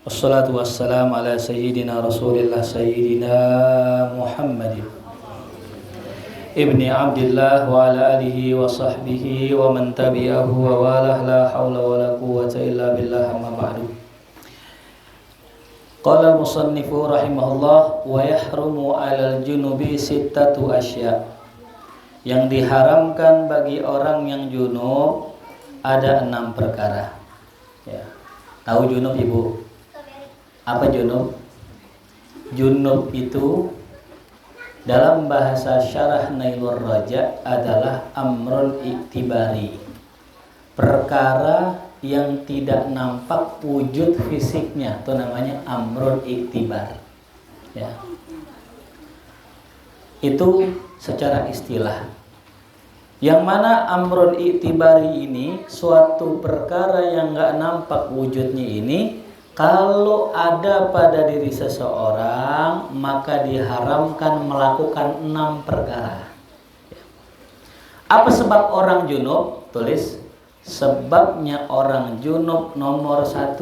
Wassalatu wassalamu ala sayyidina Rasulillah sayyidina Muhammad ibni Abdillah wa ala alihi wa sahbihi wa man tabi'ahu wa walah la hawla wa la quwwata illa billah amma ba'du. Qala al-musannifu rahimahullah wa yahrumu 'alal junubi sittatu asya. Yang diharamkan bagi orang yang junub ada 6 perkara. Ya. Tahu junub Ibu? Apa junub? Junub itu dalam bahasa Syarah Nailur Raja adalah amrul iktibari, perkara yang tidak nampak wujud fisiknya, itu namanya amrul iktibar. Ya. Itu secara istilah. Yang mana amrul iktibari ini suatu perkara yang nggak nampak wujudnya ini, kalau ada pada diri seseorang maka diharamkan melakukan 6 perkara. Apa sebab orang junub? Tulis, sebabnya orang junub nomor 1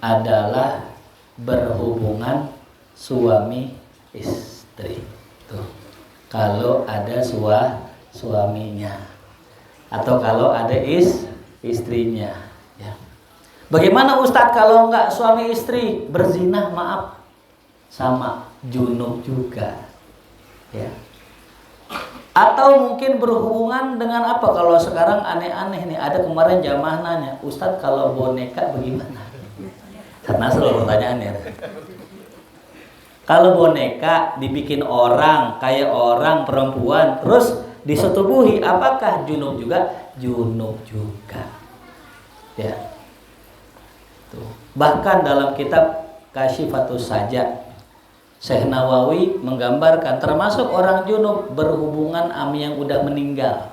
adalah berhubungan suami istri. Tuh. Kalau ada suaminya atau kalau ada istrinya, ya. Bagaimana Ustadz kalau enggak suami istri berzina? Maaf, sama junub juga, ya. Atau mungkin berhubungan dengan apa? Kalau sekarang aneh-aneh nih, ada kemarin jamaah nanya, Ustadz kalau boneka bagaimana? Karena selalu pertanyaannya. Kalau boneka dibikin orang, kayak orang perempuan, terus disetubuhi, apakah junub juga? Junub juga, ya. Tuh. Bahkan dalam kitab Kasyifatus Saja, Syekh Nawawi menggambarkan termasuk orang junub berhubungan sama yang udah meninggal.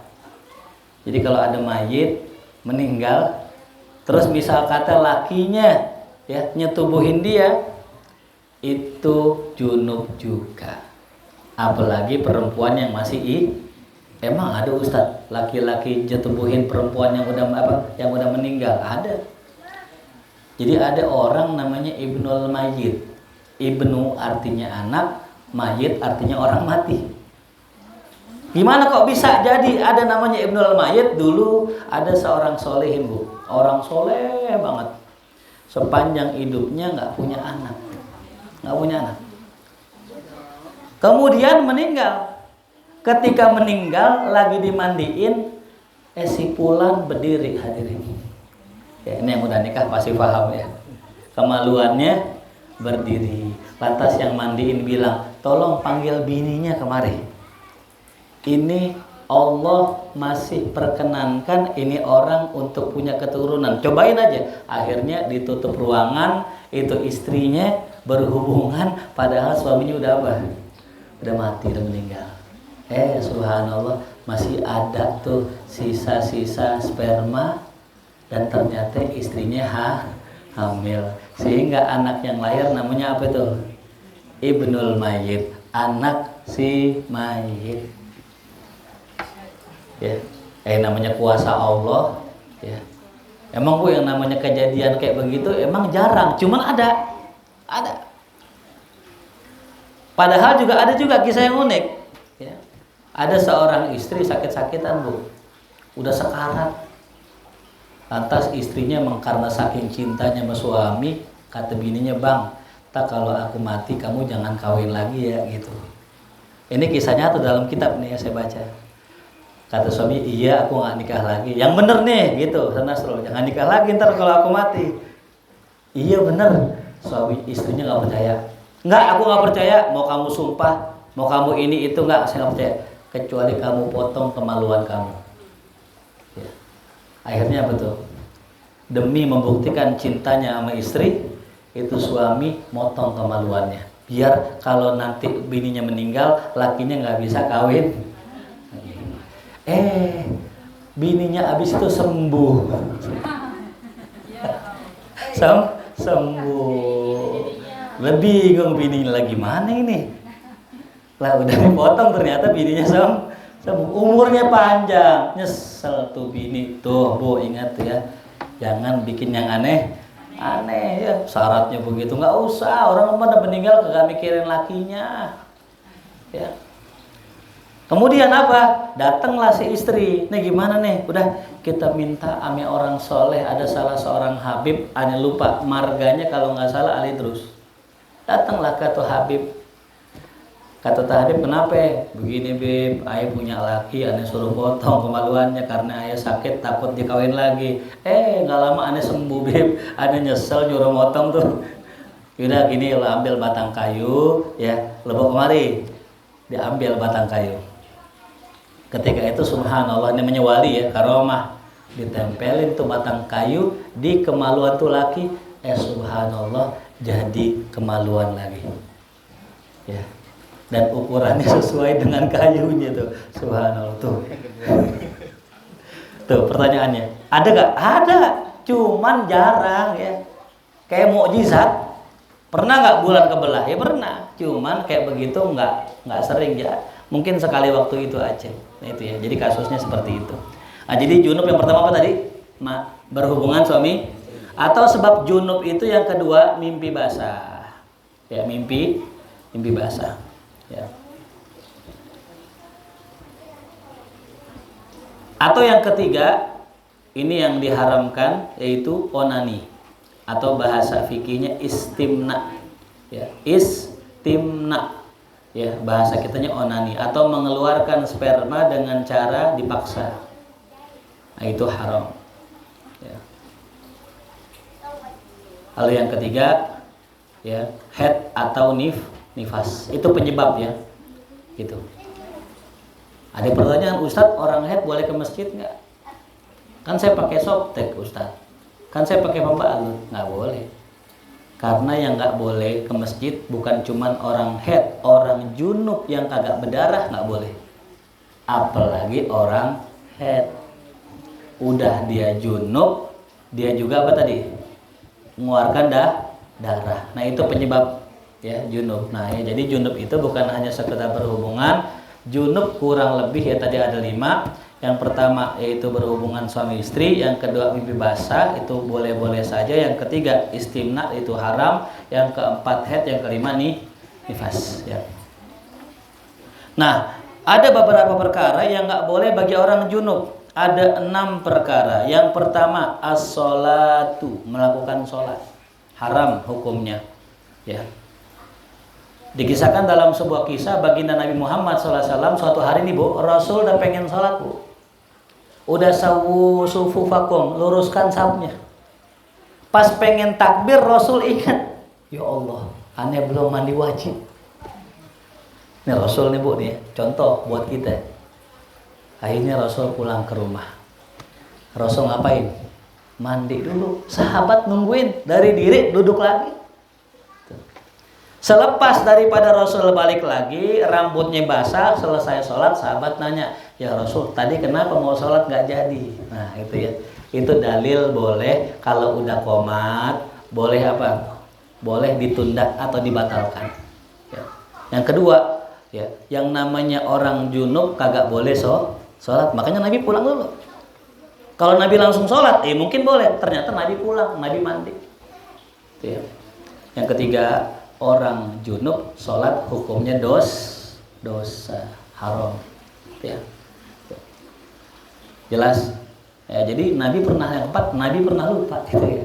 Jadi kalau ada mayit meninggal, terus misal kata lakinya ya nyetubuhin dia, itu junub juga. Apalagi perempuan yang masih emang ada Ustadz laki-laki nyetubuhin perempuan yang udah meninggal? Ada. Jadi ada orang namanya Ibnul Mayyit. Ibnu artinya anak, Mayyit artinya orang mati. Gimana kok bisa jadi ada namanya Ibnul Mayyit? Dulu ada seorang solehin, Bu. Orang soleh banget. Sepanjang hidupnya nggak punya anak. Kemudian meninggal. Ketika meninggal lagi dimandiin, si Fulan berdiri, hadirin. Ya, ini yang udah nikah pasti paham ya. Kemaluannya berdiri. Lantas yang mandiin bilang, tolong panggil bininya kemari. Ini Allah masih perkenankan ini orang untuk punya keturunan. Cobain aja. Akhirnya ditutup ruangan, itu istrinya berhubungan, padahal suaminya udah apa? Udah mati, udah meninggal. Subhanallah, masih ada tuh sisa-sisa sperma. Dan ternyata istrinya hamil. Sehingga anak yang lahir namanya apa tuh? Ibnul Mayyit, anak si mayit. Ya. Namanya kuasa Allah, ya. Emang Bu yang namanya kejadian kayak begitu emang jarang, cuman ada. Padahal juga ada juga kisah yang unik, ya. Ada seorang istri sakit-sakitan, Bu. Udah sekarat. Lantas istrinya karena saking cintanya sama suami, kata bininya, Bang, tak kalau aku mati kamu jangan kawin lagi ya, gitu. Ini kisahnya tuh dalam kitab nih ya saya baca. Kata suami, iya aku nggak nikah lagi. Yang bener nih, gitu. Sanasro, jangan nikah lagi ntar kalau aku mati. Iya bener. Suami istrinya nggak percaya. Nggak, aku nggak percaya. Mau kamu sumpah, mau kamu ini itu nggak, saya nggak percaya. Kecuali kamu potong kemaluan kamu. Akhirnya betul, demi membuktikan cintanya sama istri, itu suami motong kemaluannya. Biar kalau nanti bininya meninggal, lakinya nggak bisa kawin. Bininya abis itu sembuh. Sembuh. Lebih bingung bininya lagi mana ini. Lah udah dipotong ternyata bininya sembuh. Umurnya panjang, nyesel tuh bini. Tuh Bu, ingat ya, jangan bikin yang aneh Aneh ya, syaratnya begitu. Nggak usah, orang udah meninggal kagak mikirin lakinya. Ya. Kemudian apa? Datanglah si istri. Nih gimana nih? Udah kita minta ame orang soleh. Ada salah seorang Habib, ane lupa marganya kalau nggak salah Ali terus. Datanglah ke tuh Habib. Kata tuh Habib, kenapa? Begini Bib, ayah punya laki, ane suruh potong kemaluannya karena ayah sakit takut dikawin lagi. Nggak lama ane sembuh Bib. Ane nyesel nyuruh motong tuh. Udah gini, lo ambil batang kayu, ya, lo bawa kemari. Diambil batang kayu. Ketika itu subhanallah, namanya wali ya, karomah, ditempelin tuh batang kayu di kemaluan tuh laki, subhanallah jadi kemaluan lagi. Ya. Dan ukurannya sesuai dengan kayunya tuh, subhanallah tuh. Tuh pertanyaannya, ada gak? Ada, cuman jarang ya. Kayak mukjizat. Pernah nggak bulan kebelah? Ya pernah. Cuman kayak begitu nggak sering ya. Mungkin sekali waktu itu aja. Nah, itu ya. Jadi kasusnya seperti itu. Nah, jadi junub yang pertama apa tadi? Berhubungan suami. Atau sebab junub itu yang kedua mimpi basah. Ya, mimpi basah. Ya. Atau yang ketiga, ini yang diharamkan yaitu onani. Atau bahasa fikihnya istimna. Ya, istimna. Ya, bahasa kitanya onani atau mengeluarkan sperma dengan cara dipaksa. Nah, itu haram. Ya. Lalu yang ketiga, ya, haid atau nifas. Itu penyebab ya. Gitu. Ada pertanyaan, Ustadz, orang haid boleh ke masjid nggak? Kan saya pakai softtek, Ustadz. Kan saya pakai pembalut, nggak boleh. Karena yang nggak boleh ke masjid bukan cuman orang haid, orang junub yang kagak berdarah nggak boleh. Apalagi orang haid. Udah dia junub, dia juga apa tadi? Mengeluarkan darah. Nah itu penyebab ya junub. Nah ya, jadi junub itu bukan hanya sekedar berhubungan. Junub kurang lebih ya tadi ada 5. Yang pertama yaitu berhubungan suami istri, yang kedua mimpi basah itu boleh-boleh saja, yang ketiga istimna itu haram, yang keempat haid, yang kelima nifas ya. Nah, ada beberapa perkara yang nggak boleh bagi orang junub. Ada 6 perkara. Yang pertama as-sholatu, melakukan sholat. Haram hukumnya ya. Dikisahkan dalam sebuah kisah baginda Nabi Muhammad SAW suatu hari nih Bu, Rasul udah pengen sholat Bu. Udah sawu sufufakum, luruskan safnya. Pas pengen takbir Rasul ingat, ya Allah, aneh belum mandi wajib. Ini Rasul nih Bu nih, contoh buat kita. Akhirnya Rasul pulang ke rumah. Rasul ngapain? Mandi dulu. Sahabat nungguin, dari diri duduk lagi. Selepas daripada Rasul balik lagi, rambutnya basah, selesai sholat, sahabat nanya, ya Rasul, tadi kenapa mau sholat nggak jadi? Nah itu ya, itu dalil boleh kalau udah qomat, boleh apa? Boleh ditunda atau dibatalkan. Ya. Yang kedua, ya, yang namanya orang junub kagak boleh sholat, makanya Nabi pulang dulu. Kalau Nabi langsung sholat, mungkin boleh. Ternyata Nabi pulang, Nabi mandi. Itu ya. Yang ketiga, orang junub sholat hukumnya dosa haram ya. Jelas ya. Jadi Nabi pernah yang keempat, Nabi pernah lupa gitu ya.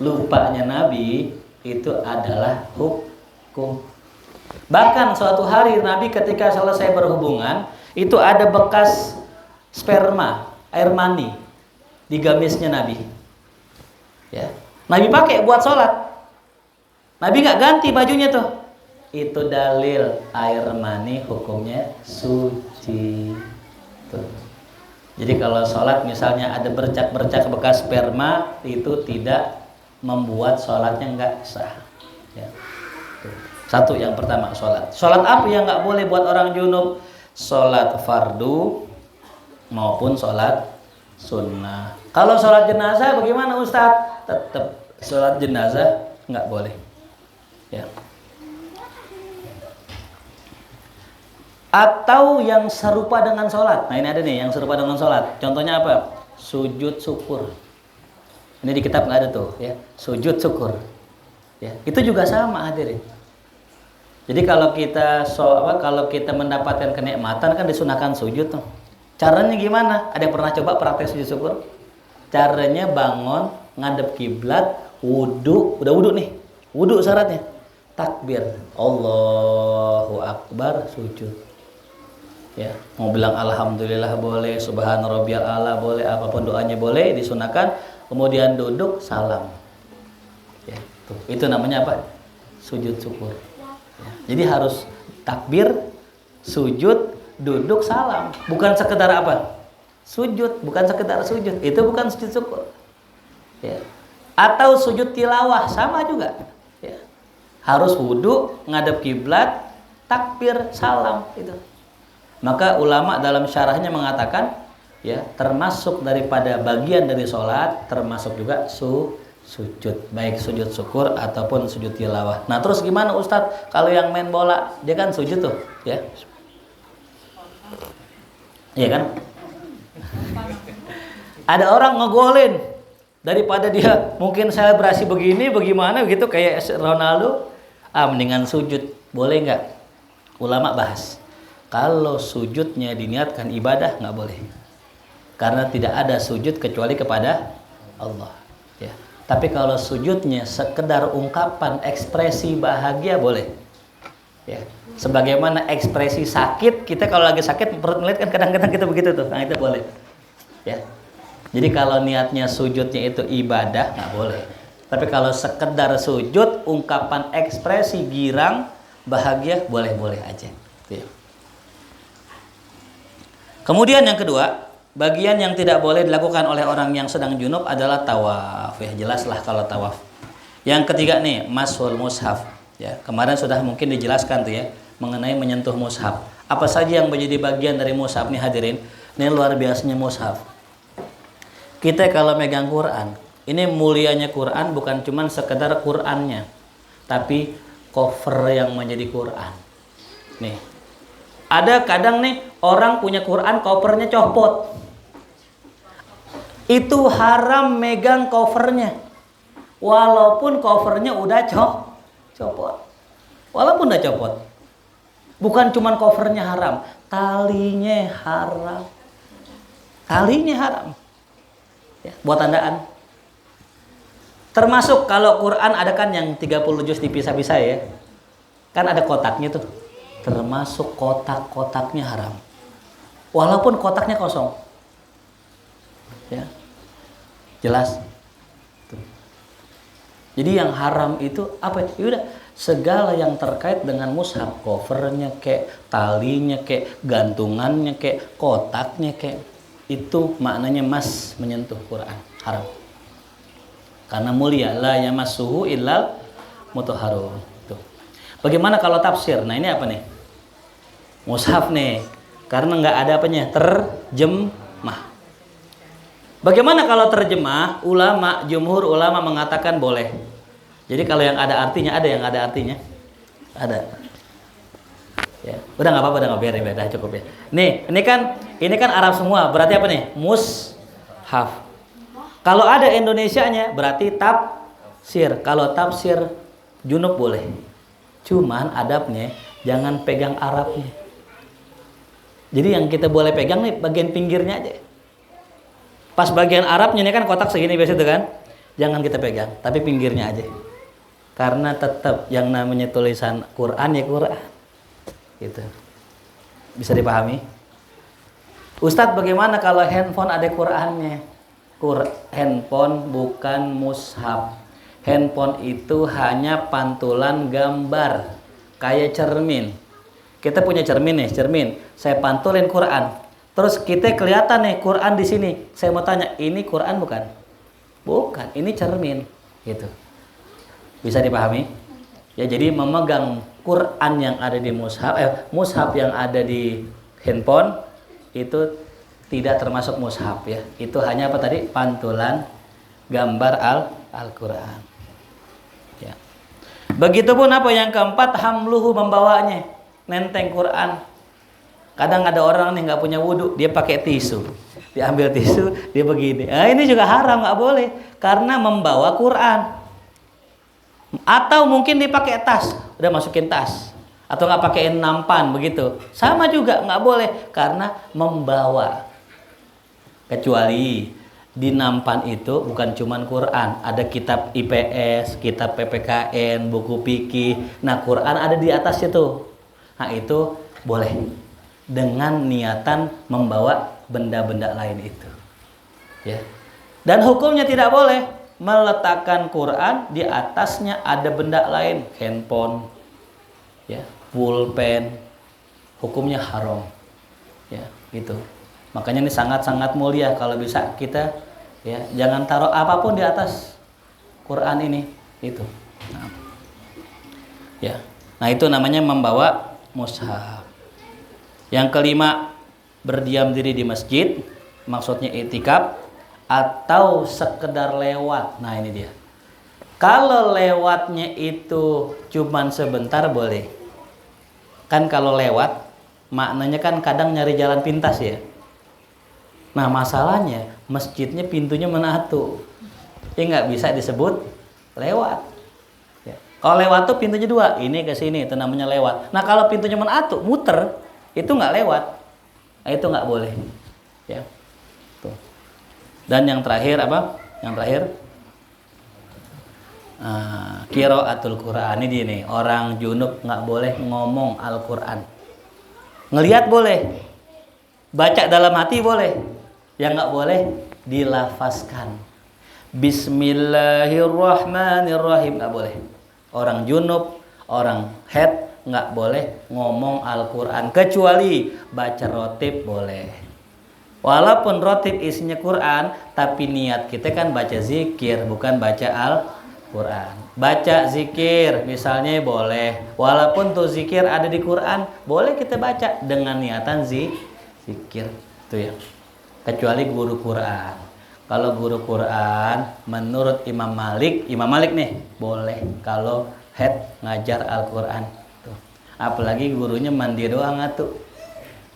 Lupanya Nabi itu adalah hukum. Bahkan suatu hari Nabi ketika selesai berhubungan itu ada bekas sperma, air mani di gamisnya Nabi ya. Nabi pakai buat sholat. Nabi nggak ganti bajunya tuh. Itu dalil air mani hukumnya suci. Tuh. Jadi kalau sholat misalnya ada bercak-bercak bekas sperma, itu tidak membuat sholatnya nggak sah. Ya. Tuh. Satu yang pertama sholat. Sholat apa yang nggak boleh buat orang junub? Sholat fardu maupun sholat sunnah. Kalau sholat jenazah bagaimana Ustadz? Tetap sholat jenazah nggak boleh. Ya. Atau yang serupa dengan sholat. Nah ini ada nih yang serupa dengan sholat. Contohnya apa? Sujud syukur. Ini di kitab nggak ada tuh, ya. Sujud syukur. Ya, itu juga sama hadirin. Jadi kalau kita mendapatkan kenikmatan kan disunahkan sujud tuh. Caranya gimana? Ada yang pernah coba praktek sujud syukur? Caranya bangun, ngadep kiblat, wudu, udah wudu nih. Wudu syaratnya. Takbir, Allahu Akbar, sujud. Ya, mau bilang alhamdulillah boleh, subhana rabbiyal a'la boleh, apapun doanya boleh, disunahkan. Kemudian duduk, salam. Ya, tuh. Itu namanya apa? Sujud syukur. Ya, jadi harus takbir, sujud, duduk, salam. Bukan sekedar apa? Sujud, bukan sekedar sujud. Itu bukan sujud syukur. Ya. Atau sujud tilawah, sama juga. Ya. Harus wudu, ngadep kiblat, takbir, salam. Itu. Maka ulama dalam syarahnya mengatakan, ya, termasuk daripada bagian dari sholat, termasuk juga sujud, baik sujud syukur ataupun sujud tilawah. Nah terus gimana Ustadz kalau yang main bola, dia kan sujud tuh, ya, iya kan? Ada orang ngegolin, daripada dia mungkin selebrasi begini, bagaimana gitu kayak Ronaldo, mendingan sujud, boleh nggak? Ulama bahas. Kalau sujudnya diniatkan ibadah nggak boleh, karena tidak ada sujud kecuali kepada Allah. Ya. Tapi kalau sujudnya sekedar ungkapan ekspresi bahagia boleh. Ya. Sebagaimana ekspresi sakit, kita kalau lagi sakit perut melihat kan kadang-kadang kita begitu tuh, nah itu boleh. Ya. Jadi kalau niatnya sujudnya itu ibadah nggak boleh. Tapi kalau sekedar sujud ungkapan ekspresi girang bahagia boleh-boleh aja. Ya. Kemudian yang kedua, bagian yang tidak boleh dilakukan oleh orang yang sedang junub adalah tawaf. Ya, jelaslah kalau tawaf. Yang ketiga nih, mashul mushaf. Ya, kemarin sudah mungkin dijelaskan tuh ya, mengenai menyentuh mushaf. Apa saja yang menjadi bagian dari mushaf nih hadirin? Ini luar biasanya mushaf. Kita kalau megang Quran, ini mulianya Quran bukan cuma sekedar Qurannya, tapi cover yang menjadi Quran. Nih. Ada kadang nih orang punya Quran covernya copot. Itu haram megang covernya. Walaupun covernya udah copot. Walaupun udah copot. Bukan cuman covernya haram, talinya haram. Talinya haram. Ya, buat tandaan. Termasuk kalau Quran ada kan yang 30 juz dipisah-pisah ya. Kan ada kotaknya tuh. Termasuk kotak-kotaknya haram. Walaupun kotaknya kosong. Ya. Jelas. Tuh. Jadi yang haram itu apa? Yaudah, segala yang terkait dengan mushaf, covernya kek, talinya kek, gantungannya kek, kotaknya kek, itu maknanya mas menyentuh Quran, haram. Karena mulia, la yamassuhu illal mutahharun. Tuh. Bagaimana kalau tafsir? Nah, ini apa nih? Mushaf nih, karena nggak ada apanya, terjemah. Bagaimana kalau terjemah? Jumhur ulama mengatakan boleh. Jadi kalau yang ada artinya, ada yang ada artinya, ada. Ya, udah nggak apa-apa, udah nggak biar ya, cukup ya. Nih, ini kan Arab semua, berarti apa nih? Mushaf. Kalau ada Indonesianya, berarti tafsir. Kalau tafsir junub boleh. Cuman adabnya jangan pegang Arabnya. Jadi yang kita boleh pegang nih bagian pinggirnya aja. Pas bagian Arabnya ini kan kotak segini biasa itu kan. Jangan kita pegang, tapi pinggirnya aja. Karena tetap yang namanya tulisan Quran ya Quran. Gitu. Bisa dipahami? Ustadz, bagaimana kalau handphone ada Qurannya? Handphone bukan mushaf. Handphone itu hanya pantulan gambar, kayak cermin. Kita punya cermin nih, cermin. Saya pantulin Quran. Terus kita kelihatan nih Quran di sini. Saya mau tanya, ini Quran bukan? Bukan, ini cermin. Gitu. Bisa dipahami? Ya, jadi memegang Quran yang ada di mushaf, mushaf yang ada di handphone itu tidak termasuk mushaf ya. Itu hanya apa tadi? Pantulan gambar Al-Quran. Ya. Begitupun apa yang keempat, hamluhu, membawanya. Nenteng Quran. Kadang ada orang nih nggak punya wudhu, dia pakai tisu. Diambil tisu, dia begini. Nah, ini juga haram, nggak boleh karena membawa Quran. Atau mungkin dipakai tas, udah masukin tas, atau nggak pakein nampan begitu, sama juga nggak boleh karena membawa. Kecuali di nampan itu bukan cuman Quran, ada kitab IPS, kitab PPKN, buku fikih. Nah, Quran ada di atas itu. Nah, itu boleh dengan niatan membawa benda-benda lain itu. Ya. Dan hukumnya tidak boleh meletakkan Quran di atasnya ada benda lain, handphone, ya, pulpen. Hukumnya haram. Ya, gitu. Makanya ini sangat-sangat mulia kalau bisa kita ya jangan taruh apapun di atas Quran ini itu. Nah, ya. Nah, itu namanya membawa mushaf. Yang kelima, berdiam diri di masjid, maksudnya i'tikaf atau sekedar lewat. Nah, ini dia. Kalau lewatnya itu cuman sebentar boleh. Kan kalau lewat maknanya kan kadang nyari jalan pintas ya. Nah, masalahnya masjidnya pintunya menatu. Ya nggak bisa disebut lewat. Ya. Kalau lewat tuh pintunya dua, ini ke sini, itu namanya lewat. Nah, kalau pintunya menatu, muter, itu nggak lewat. Nah, itu nggak boleh. Ya. Tuh. Dan yang terakhir apa? Yang terakhir qiraatul Quran. Ini dia nih, orang junub nggak boleh ngomong Al-Quran. Ngelihat boleh, baca dalam hati boleh. Yang nggak boleh dilafazkan. Bismillahirrahmanirrahim nggak boleh. Orang junub, orang haid nggak boleh ngomong Al-Quran kecuali baca rotib boleh. Walaupun rotib isinya Quran, tapi niat kita kan baca zikir, bukan baca Al-Quran. Baca zikir misalnya boleh, walaupun tuh zikir ada di Quran, boleh kita baca dengan niatan zikir itu ya. Kecuali guru Quran. Kalau guru Quran menurut Imam Malik nih boleh kalau head ngajar Al-Quran. Apalagi gurunya mandi doang atuh.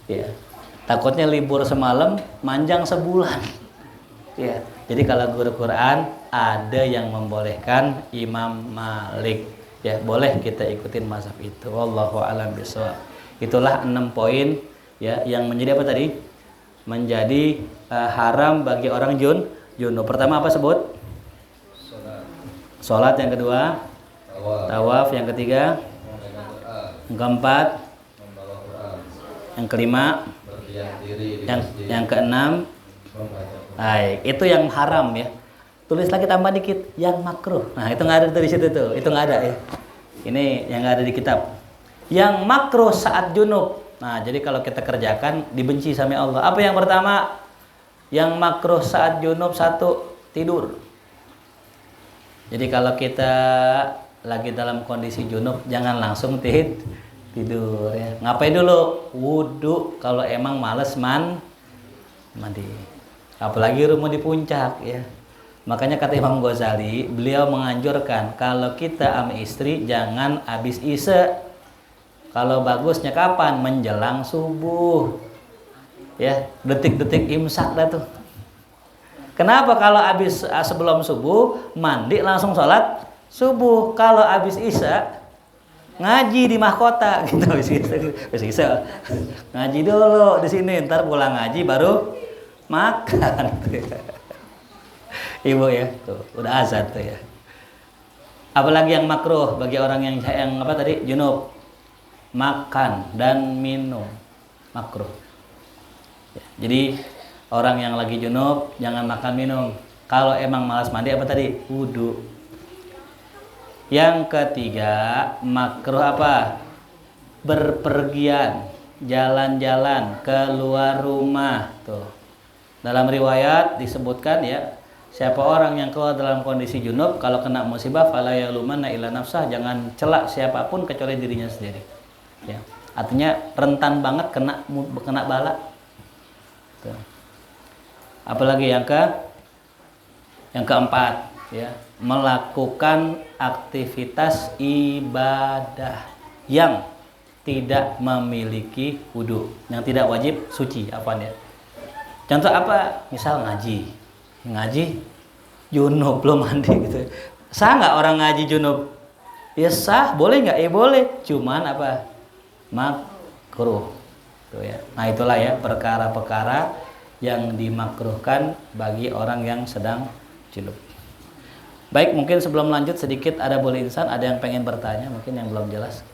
Ya. Takutnya libur semalam, manjang sebulan. Ya. Jadi kalau guru Quran ada yang membolehkan Imam Malik. Ya, boleh kita ikutin mazhab itu. Wallahu a'lam bishawab. Itulah 6 poin ya yang menjadi apa tadi? Menjadi haram bagi orang junub. Pertama apa sebut? Salat. Yang kedua tawaf. Yang ketiga yang keempat yang kelima yang keenam itu yang haram ya. Tulis lagi tambah dikit yang makruh. Nah, itu nggak ada di situ tuh. Itu nggak ada ya. Ini yang nggak ada di kitab. Yang makruh saat junub. Nah, jadi kalau kita kerjakan dibenci sama Allah. Apa yang pertama? Yang makruh saat junub, 1, tidur. Jadi kalau kita lagi dalam kondisi junub, jangan langsung tidur ya. Ngapain dulu? Wudu kalau emang males mandi. Apalagi rumah di puncak ya. Makanya kata Imam Ghazali, beliau menganjurkan kalau kita sama istri jangan habis isya. Kalau bagusnya kapan? Menjelang subuh. Ya, detik-detik imsak dah tuh. Kenapa kalau habis sebelum subuh mandi langsung sholat subuh? Kalau habis isya ngaji di mahkota gitu. Habis isya ngaji dulu di sini, ntar pulang ngaji baru makan. Ibu ya, tuh udah azan tuh ya. Apalagi yang makruh bagi orang yang apa tadi? Junub. Makan dan minum makruh. Ya, jadi orang yang lagi junub jangan makan minum. Kalau emang malas mandi apa tadi? Wudu. Yang ketiga makruh apa? Berpergian, jalan-jalan keluar rumah. Tuh. Dalam riwayat disebutkan ya, siapa orang yang keluar dalam kondisi junub kalau kena musibah fala yalumanna illa nafsah, jangan celak siapapun kecuali dirinya sendiri. Ya, artinya rentan banget kena bala. Tuh. Apalagi yang keempat ya, melakukan aktivitas ibadah yang tidak memiliki wudu, yang tidak wajib suci, apa ya? Contoh apa? Misal ngaji junub belum mandi gitu. Sah nggak orang ngaji junub? Ya sah, boleh nggak? Ya boleh. Cuman apa? Makruh. Tuh ya. Nah itulah ya perkara-perkara yang dimakruhkan bagi orang yang sedang junub. Baik, mungkin sebelum lanjut sedikit ada boleh insan, ada yang pengen bertanya mungkin yang belum jelas.